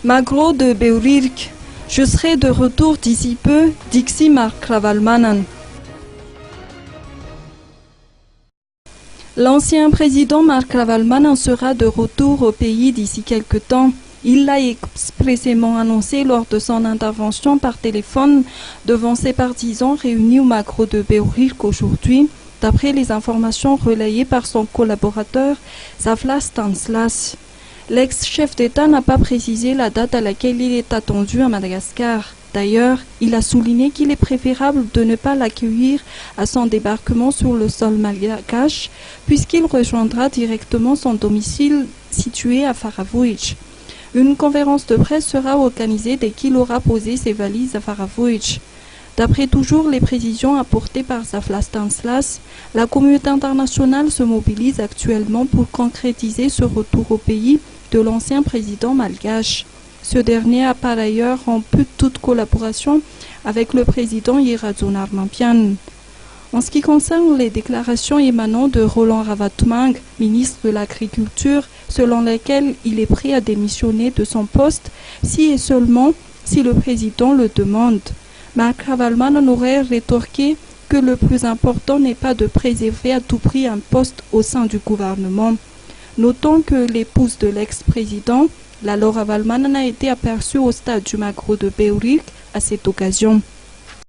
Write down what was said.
Magro de Beurirk. Je serai de retour d'ici peu, dixi Mark Ravalomanan. L'ancien président Mark Ravalomanan sera de retour au pays d'ici quelque temps. Il l'a expressément annoncé lors de son intervention par téléphone devant ses partisans réunis au Magro de Beurirk aujourd'hui, d'après les informations relayées par son collaborateur Savlas Stanislas. L'ex-chef d'État n'a pas précisé la date à laquelle il est attendu à Madagascar. D'ailleurs, il a souligné qu'il est préférable de ne pas l'accueillir à son débarquement sur le sol malgache, puisqu'il rejoindra directement son domicile situé à Faravouitch. Une conférence de presse sera organisée dès qu'il aura posé ses valises à Faravouitch. D'après toujours les précisions apportées par Savlas Stanislas, la communauté internationale se mobilise actuellement pour concrétiser ce retour au pays de l'ancien président malgache. Ce dernier a par ailleurs rompu toute collaboration avec le président Yiradzoun Armampian. En ce qui concerne les déclarations émanant de Roland Ravalotumang, ministre de l'Agriculture, selon lesquelles il est prêt à démissionner de son poste si et seulement si le président le demande, Mark Ravalomanan aurait rétorqué que le plus important n'est pas de préserver à tout prix un poste au sein du gouvernement. Notons que l'épouse de l'ex-président, Lalo Ravalomanan, a été aperçue au stade du Magro de Beurirk à cette occasion.